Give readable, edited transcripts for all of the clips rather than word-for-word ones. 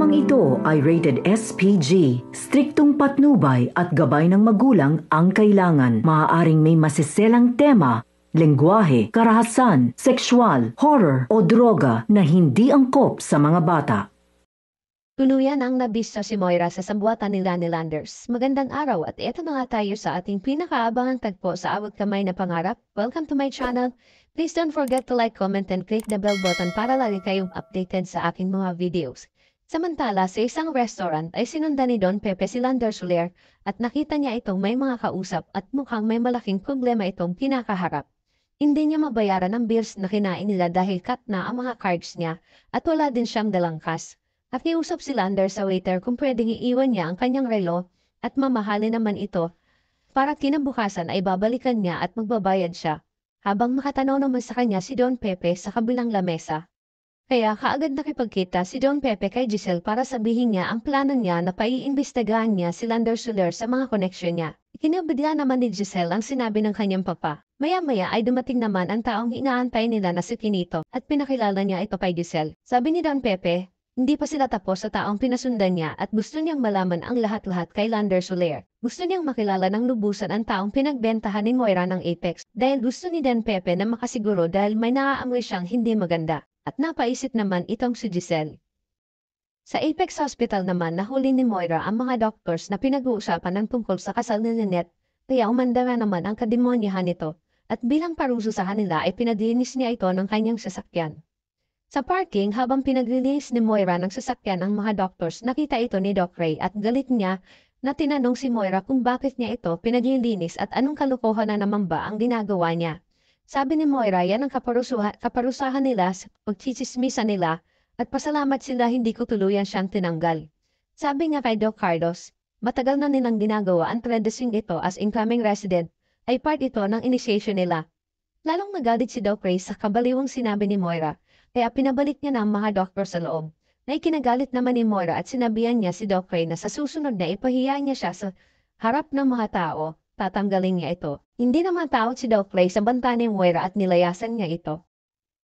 Programang ito ay rated SPG. Striktong patnubay at gabay ng magulang ang kailangan. Maaaring may masiselang tema, lengguwahe, karahasan, sexual, horror o droga na hindi angkop sa mga bata. Tuluyan ang nabisto si Moira sa sambuatan ni Lani Landers. Magandang araw at eto na nga tayo sa ating pinakaabangang tagpo sa Awag Kamay na Pangarap. Welcome to my channel. Please don't forget to like, comment, and click the bell button para lagi kayong updated sa aking mga videos. Samantala, sa isang restaurant ay sinundan ni Don Pepe si Landers Soler at nakita niya itong may mga kausap at mukhang may malaking problema itong pinakaharap. Hindi niya mabayaran ang bills na kinain nila dahil cut na ang mga cards niya at wala din siyang dalang cash. Nakiusap si Landers sa waiter kung pwedeng iiwan niya ang kanyang relo at mamahalin naman ito para kinabukasan ay babalikan niya at magbabayad siya. Habang makatanaw naman sa kanya si Don Pepe sa kabilang lamesa. Kaya kaagad nakipagkita si Don Pepe kay Giselle para sabihin niya ang plano niya na paiimbestigahan niya si Landers Soler sa mga koneksyon niya. Ikinabigla naman ni Giselle ang sinabi ng kanyang papa. Maya-maya ay dumating naman ang taong inaantay nila na si Quinito at pinakilala niya ito kay Giselle. Sabi ni Don Pepe, hindi pa sila tapos sa taong pinasundan niya at gusto niyang malaman ang lahat-lahat kay Landers Soler. Gusto niyang makilala ng lubusan ang taong pinagbentahan ni Moira ng Apex dahil gusto ni Don Pepe na makasiguro dahil may naaamoy siyang hindi maganda. At napaisip naman itong si Giselle. Sa Apex Hospital naman nahuli ni Moira ang mga doctors na pinag-uusapan ng tungkol sa kasal ni Lynette kaya umandara naman ang kademonyahan nito at bilang paruso sa kanila ay pinaglinis niya ito ng kanyang sasakyan. Sa parking, habang pinaglilinis ni Moira ng sasakyan ang mga doctors, nakita ito ni Doc Ray at galit niya na tinanong si Moira kung bakit niya ito pinaglilinis at anong kalokohan na naman ba ang ginagawa niya. Sabi ni Moira, yan ang kaparusahan nila sa pagchichismisa nila at pasalamat sila hindi ko tuluyan siyang tinanggal. Sabi nga kay Doc Carlos, matagal na nilang ginagawa ang tradisyon ito as incoming resident ay part ito ng initiation nila. Lalong nagalit si Doc Ray sa kabaliwang sinabi ni Moira. Kaya pinabalik niya ng mga doktor sa loob. Na ikinagalit naman ni Moira at sinabihan niya si Doc Ray na sa susunod na ipahiya niya siya sa harap ng mga tao, tatanggalin niya ito. Hindi naman tawag si Doc Ray sa banta ni Moira at nilayasan niya ito.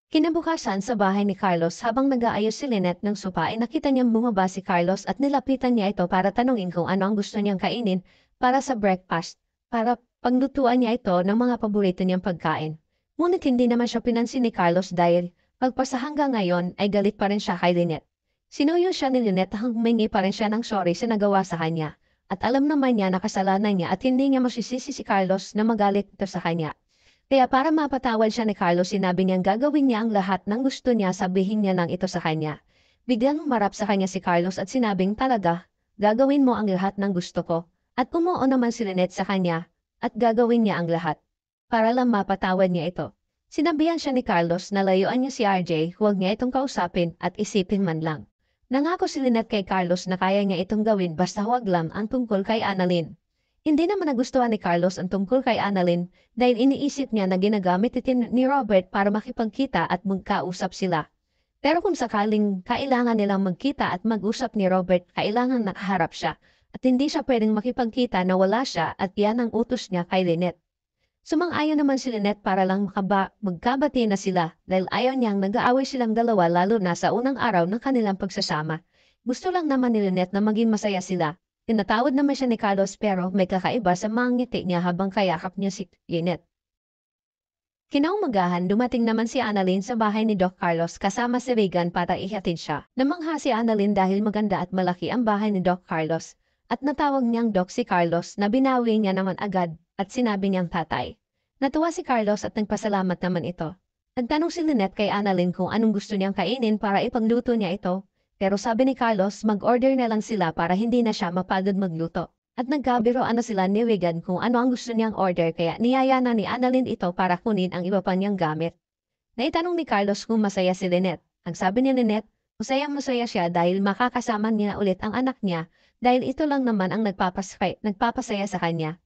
Kinabukasan sa bahay ni Carlos habang nag-aayos si Lynette ng sopa ay nakita niyang bumaba si Carlos at nilapitan niya ito para tanungin kung ano ang gusto niyang kainin para sa breakfast, para paglutuan niya ito ng mga paborito niyang pagkain. Ngunit hindi naman siya pinansin ni Carlos dahil pagpasa hanggang ngayon ay galit pa rin siya kay Lynette. Sinuyo siya ni Lynette hanggang humingi pa rin siya ng sorry sa nagawa sa kanya. At alam naman niya na kasalanan niya at hindi niya masisisi si Carlos na magalit ito sa kanya. Kaya para mapatawad siya ni Carlos, sinabi niyang gagawin niya ang lahat ng gusto niya, sabihin niya lang ito sa kanya. Biglang humarap sa kanya si Carlos at sinabing talaga, gagawin mo ang lahat ng gusto ko. At pumuo naman si Lynette sa kanya at gagawin niya ang lahat. Para lang mapatawad niya ito. Sinabihan siya ni Carlos na layuan niya si RJ, huwag niya itong kausapin at isipin man lang. Nangako si Lynette kay Carlos na kaya niya itong gawin basta huwag lang ang tungkol kay Annalyn. Hindi naman nagustuhan ni Carlos ang tungkol kay Annalyn dahil iniisip niya na ginagamit ito ni Robert para makipagkita at magkausap sila. Pero kung sakaling kailangan nilang magkita at mag-usap ni Robert, kailangan nakaharap siya at hindi siya pwedeng makipagkita na wala siya at yan ang utos niya kay Lynette. Sumang-ayon naman si Lynette para lang magkabati na sila dahil ayaw niyang nag-aaway silang dalawa lalo na sa unang araw ng kanilang pagsasama. Gusto lang naman ni Lynette na maging masaya sila. Tinatawad naman siya ni Carlos pero may kakaiba sa mga ngiti niya habang kayakap niya si Lynette. Kinaumagahan dumating naman si Annalyn sa bahay ni Doc Carlos kasama si Regan para ihatid siya. Namangha si Annalyn dahil maganda at malaki ang bahay ni Doc Carlos at natawag niyang Doc si Carlos na binawi niya naman agad at sinabi niyang tatay. Natuwa si Carlos at nagpasalamat naman ito. Nagtanong si Lynette kay Annalyn kung anong gusto niyang kainin para ipagluto niya ito. Pero sabi ni Carlos mag-order na lang sila para hindi na siya mapagod magluto. At nagkabiroan na sila ni Regan kung ano ang gusto niyang order kaya niyaya na ni Annalyn ito para kunin ang iba pa niyang gamit. Naitanong ni Carlos kung masaya si Lynette. Ang sabi ni Lynette, masaya siya dahil makakasama niya ulit ang anak niya dahil ito lang naman ang nagpapasaya sa kanya.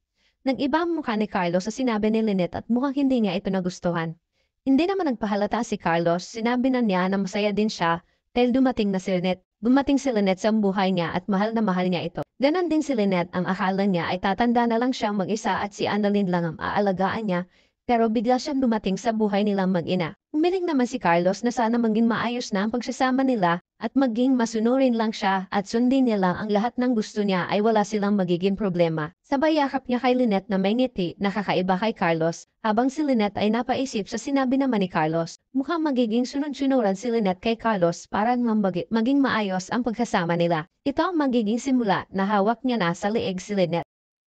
Nag-iba ang mukha ni Carlos sa sinabi ni Lynette at mukhang hindi niya ito nagustuhan. Hindi naman nagpahalata si Carlos, sinabi na niya na masaya din siya dahil dumating na si Lynette. Dumating si Lynette sa buhay niya at mahal na mahal niya ito. Ganon din si Lynette, ang akala niya ay tatanda na lang siyang mag-isa at si Annalyn lang ang aalagaan niya, pero bigla siyang dumating sa buhay nilang mag-ina. Umiling naman si Carlos na sana maging maayos na ang pagsasama nila at maging masunurin lang siya at sundin niya lang ang lahat ng gusto niya ay wala silang magiging problema. Sabay yakap niya kay Lynette na may ngiti na kakaiba kay Carlos, habang si Lynette ay napaisip sa sinabi naman ni Carlos. Mukhang magiging sunod-sunuran si Lynette kay Carlos para maging maayos ang pagkasama nila. Ito ang magiging simula na hawak niya na sa leeg si Lynette.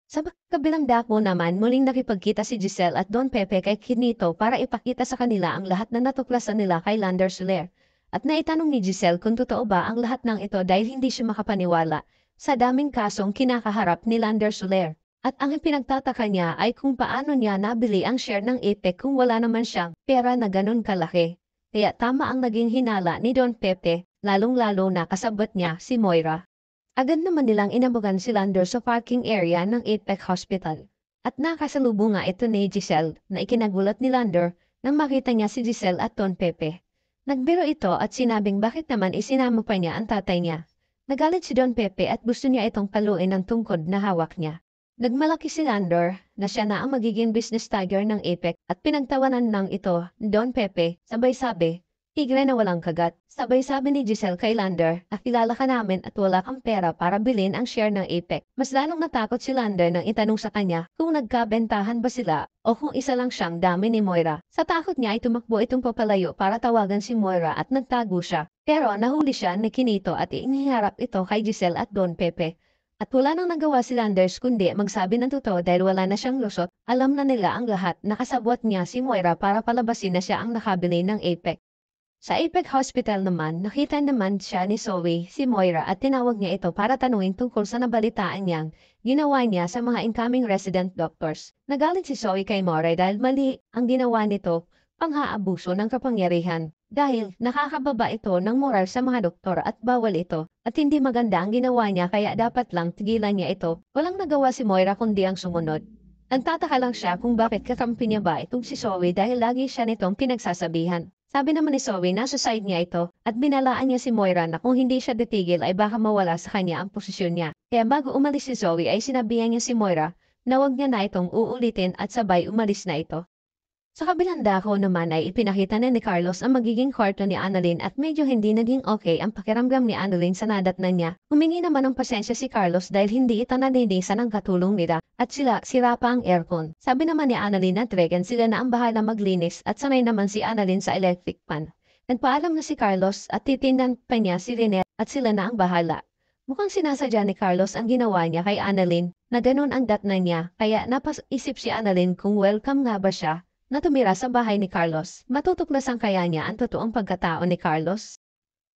Sa kabilang dako naman, muling nakipagkita si Giselle at Don Pepe kay Quinito para ipakita sa kanila ang lahat na natuklasan nila kay Lander Soler. At naitanong ni Giselle kung totoo ba ang lahat ng ito dahil hindi siya makapaniwala sa daming kasong kinakaharap ni Lander Soler. At ang ipinagtataka niya ay kung paano niya nabili ang share ng APEC kung wala naman siyang pera na ganun kalaki. Kaya tama ang naging hinala ni Don Pepe, lalong-lalo na kasabot niya si Moira. Agad naman nilang inabugan si Lander sa parking area ng APEC Hospital. At nakasalubong nga ito ni Giselle na ikinagulat ni Lander nang makita niya si Giselle at Don Pepe. Nagbiro ito at sinabing bakit naman isinama pa niya ang tatay niya. Nagalit si Don Pepe at gusto niya itong paluin ng tungkod na hawak niya. Nagmalaki si Lander na siya na ang magiging business tiger ng APEC at pinagtawanan ng ito ni Don Pepe, sabay sabi, "Tigre na walang kagat." Sabay sabi ni Giselle kay Lander, "Nakilala ka namin at wala kang pera para bilhin ang share ng APEC." Mas lalong natakot si Lander nang itanong sa kanya kung nagkabentahan ba sila o kung isa lang siyang dami ni Moira. Sa takot niya ay tumakbo itong papalayo para tawagan si Moira at nagtago siya. Pero nahuli siya ni Quinito at iniharap ito kay Giselle at Don Pepe. At wala nang nagawa si Landers kundi magsabi ng totoo dahil wala na siyang lusot. Alam na nila ang lahat, nakasabwat niya si Moira para palabasin na siya ang nakabili ng APEC. Sa APEC Hospital naman, nakita naman siya ni Zoe, si Moira at tinawag niya ito para tanungin tungkol sa nabalitaan niyang ginawa niya sa mga incoming resident doctors. Nagalit si Zoe kay Moira dahil mali ang ginawa nito, pang-aabuso ng kapangyarihan. Dahil nakakababa ito ng moral sa mga doktor at bawal ito. At hindi maganda ang ginawa niya kaya dapat lang tigilan niya ito. Walang nagawa si Moira kundi ang sumunod. Nagtataka lang siya kung bakit kakampi niya ba itong si Zoe dahil lagi siya nitong pinagsasabihan. Sabi naman ni Zoe, nasa side niya ito at binalaan niya si Moira na kung hindi siya titigil ay baka mawala sa kanya ang posisyon niya. Kaya bago umalis si Zoe ay sinabihan niya si Moira na huwag niya na itong uulitin at sabay umalis na ito. Sa kabilang dako naman ay ipinakita na ni Carlos ang magiging kwarto ni Annalyn at medyo hindi naging okay ang pakiramdam ni Annalyn sa nadatnan niya. Humingi naman ng pasensya si Carlos dahil hindi ito naninisan ang katulong nila at sira pa ang aircon. Sabi naman ni Annalyn at Regan sila na ang bahala maglinis at sanay naman si Annalyn sa electric pan. Nagpaalam na si Carlos at titindan pa niya si Lynette at sila na ang bahala. Mukhang sinasadya ni Carlos ang ginawa niya kay Annalyn na ganun ang datnan niya kaya napasisip si Annalyn kung welcome nga ba siya na tumira sa bahay ni Carlos. Matutuklasan kaya niya ang totoong pagkatao ni Carlos?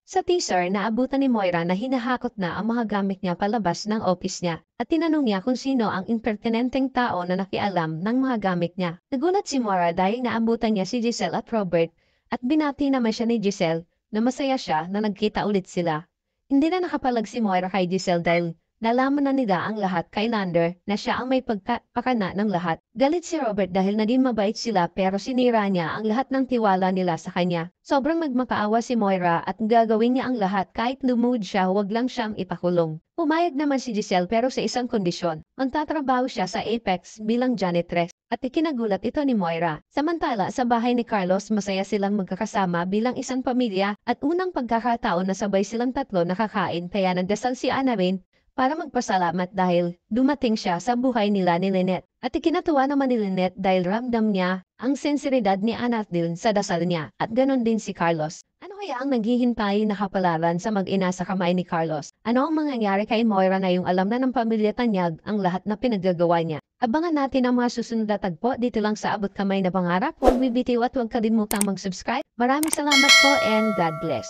Sa teaser, naabutan ni Moira na hinahakot na ang mga gamit niya palabas ng office niya at tinanong niya kung sino ang impertinenteng tao na nakialam ng mga gamit niya. Nagulat si Moira dahil naabutan niya si Giselle at Robert at binati naman siya ni Giselle na masaya siya na nagkita ulit sila. Hindi na nakapalag si Moira kay Giselle dahil nalaman na nila ang lahat kay Lander na siya ang may pagkakana ng lahat. Galit si Robert dahil naging mabait sila pero sinira niya ang lahat ng tiwala nila sa kanya. Sobrang nagmakaawa si Moira at gagawin niya ang lahat kahit lumuhod siya huwag lang siyang ipakulong. Pumayag naman si Giselle pero sa isang kondisyon. Magtatrabaho siya sa Apex bilang janitress at ikinagulat ito ni Moira. Samantala sa bahay ni Carlos masaya silang magkakasama bilang isang pamilya at unang pagkakataon na sabay silang tatlo nakakain kaya nagdasal si Annalyn para magpasalamat dahil dumating siya sa buhay nila ni Lynette. At ikinatuwa naman ni Lynette dahil ramdam niya ang sensibilidad ni Annalyn sa dasal niya at ganon din si Carlos. Ano kaya ang naghihintay na kapalaran sa mag-ina sa kamay ni Carlos? Ano ang mangyayari kay Moira na yung alam na ng pamilya Tanyag ang lahat na pinaggagawa niya? Abangan natin ang mga susunod na tagpo dito lang sa Abot Kamay na Pangarap. Huwag bibitiw at huwag kalimutang mag-subscribe. Maraming salamat po and God bless.